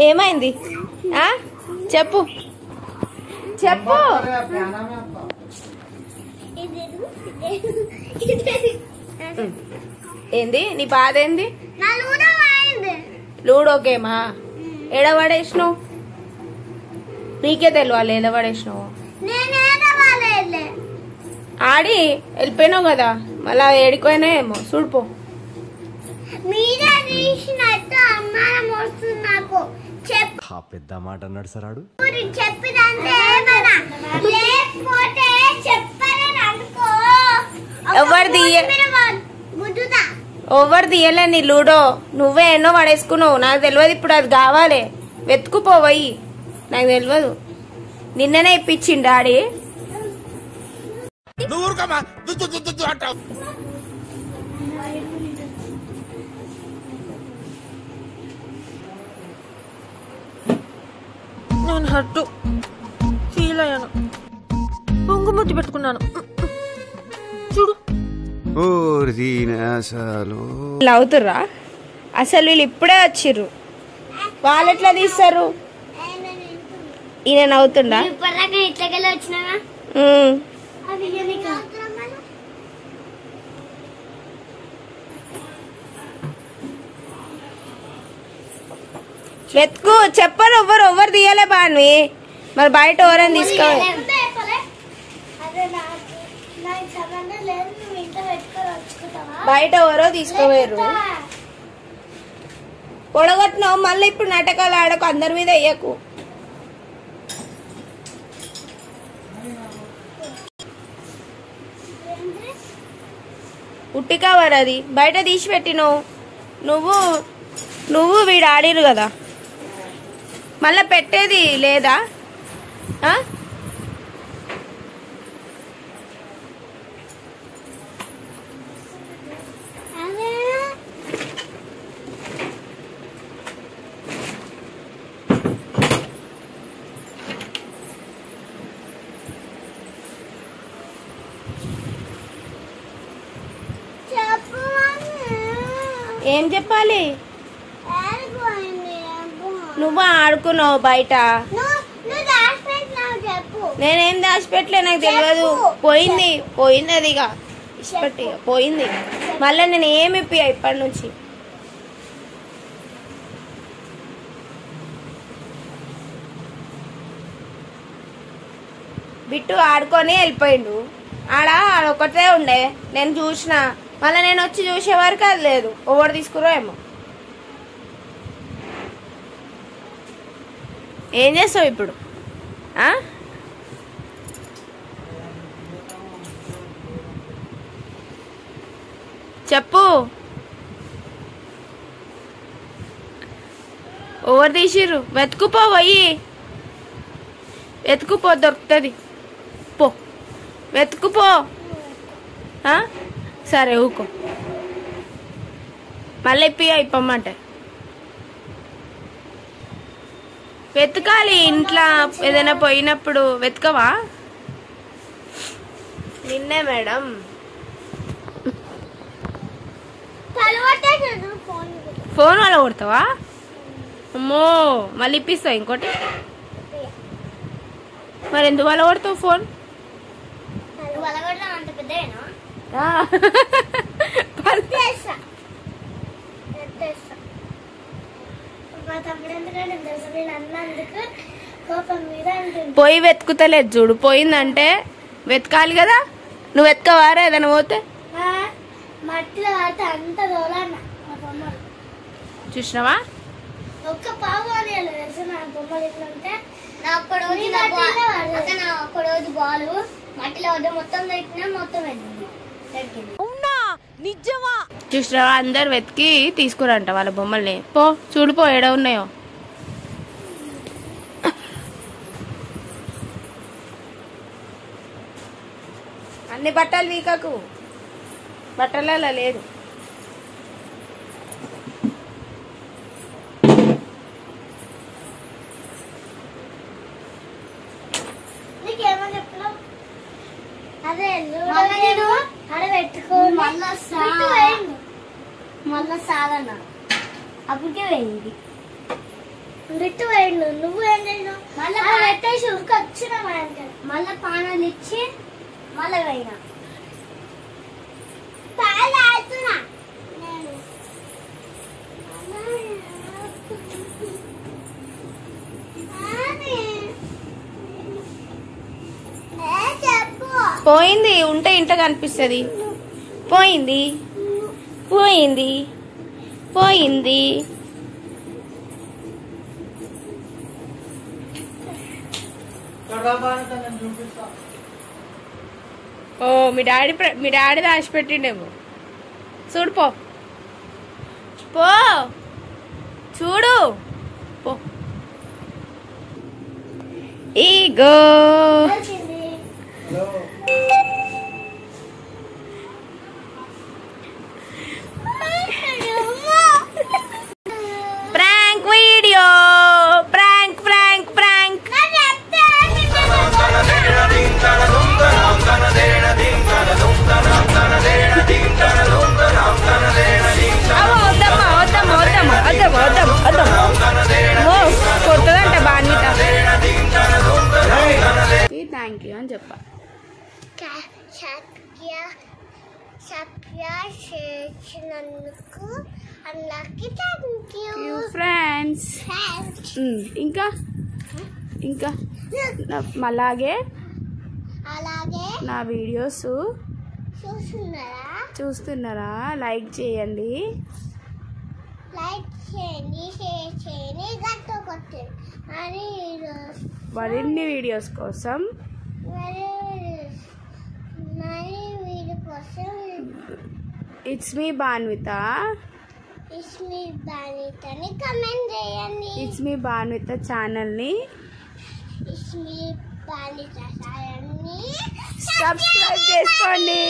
ఏమైంది చెప్పు చెప్పు. ఏంది నీ బాధ ఏంది? లూడో గేమా? ఎడబడేసినావు? నీకే తెలియాలి ఎడబడేసినావు. ఆడి వెళ్ళిపోయినావు కదా, మళ్ళా ఏడిపోయినా ఏమో చూడిపో. పెద్ద మాట అన్నాడు సార్ ఆడు. ఎవరు తీయలే నీ లూడో, నువ్వే ఎన్నో పడేసుకున్నావు. నాకు తెలియదు, ఇప్పుడు అది కావాలి, వెతుకుపోయి. నాకు తెలియదు, నిన్ననే ఇప్పించిండు డాడీ. నేను హట్టు ఫీల్ అయ్యాను, పొంగుముద్దు పెట్టుకున్నాను. చూడు అవుతుర్రా అసలు వీళ్ళు ఇప్పుడే వచ్చిర్రు, వాళ్ళు ఎట్లా తీస్తారు? ఈయన నవ్వుతుండా? వెతుకు, చెప్పరు ఎవ్వరు తీయలే బాన్వి. మరి బయట ఎవరైనా తీసుకోవాలి. బయట ఎవరో తీసుకోవేరు, పొడగొట్టినావు. మళ్ళీ ఇప్పుడు నాటకాలు ఆడకు, అందరి మీద వేయకు. ఉట్టి కవర్ అది, బయట తీసి పెట్టినావు. నువ్వు వీడు ఆడిరు కదా, మళ్ళా పెట్టేది లేదా? ఏం చెప్పాలి? నువ్వు ఆడుకున్నావు బయట, నేనేం దాచిపెట్టలే, నాకు తెలియదు. పోయింది అది, ఇక ఇష్టపెట్టి పోయింది. మళ్ళీ నేను ఏమి ఇప్పి ఇప్పటి నుంచి. బిట్టు ఆడుకొని వెళ్ళిపోయిండు. ఆడొక్కటే ఉండే, నేను చూసిన. మళ్ళీ నేను వచ్చి చూసే వరకు అది లేదు. ఎవరు తీసుకురో ఏమో. ఏం చేస్తావు ఇప్పుడు? చెప్పు, ఎవరు తీసిర్రు? వెతుకుపో, వెతుకుపో, దొరుకుతుంది. పో వెతుకుపో. సరే ఊకో, మళ్ళీ ఇప్పమ్మంటే వెతకాలి. ఇంట్లో ఏదైనా పోయినప్పుడు వెతకవా? నిన్నే మేడం. ఫోన్ వల్ల కొడతావా? అమ్మో, మళ్ళీ ఇప్పిస్తావు ఇంకోటి. మరి ఎందుకు వల్ల కొడతావు ఫోన్? పోయి వెతుకుతలేదు చూడు. పోయిందంటే వెతకాలి కదా. నువ్వు వెతకవారా ఏదైనా పోతే? చూసినావా? చూసినావా? అందరు వెతికి తీసుకురంట వాళ్ళ బొమ్మల్ని. పో చూడిపో ఏడ ఉన్నాయో. అన్ని బట్టలు వీకకు, బట్టలలో లేదు. మళ్ళా సాగన్నా అప్పటికే పోయింది రిట్టు పోయిండు నువ్వు ఏం చేసినావు మళ్ళీ పెట్టేసి ఉరికొచ్చిన మళ్ళా పానాలు ఇచ్చి మళ్ళీ పోయినా పాలు ఆడుతున్నా నేను పోయింది ఉంటే ఇంట కనిపిస్తుంది పోయింది పోయింది పోయింది ఓ మీ డాడీ దాచిపెట్టిండేమో చూడు పో పో చూడు పో ego prank video prank prank prank కొత్తదంట బాన్విత థ్యాంక్ యూ అని చెప్పా ఫ్రెండ్స్ ఇంకా ఇంకా అలాగే నా వీడియోస్ చూస్తున్నారా లైక్ చేయండి మరిన్ని వీడియోస్ కోసం ఇట్స్ మీ బాన్విత ఇట్స్ మీ బాన్విత ఛానల్ని సబ్స్క్రైబ్ చేసుకోండి.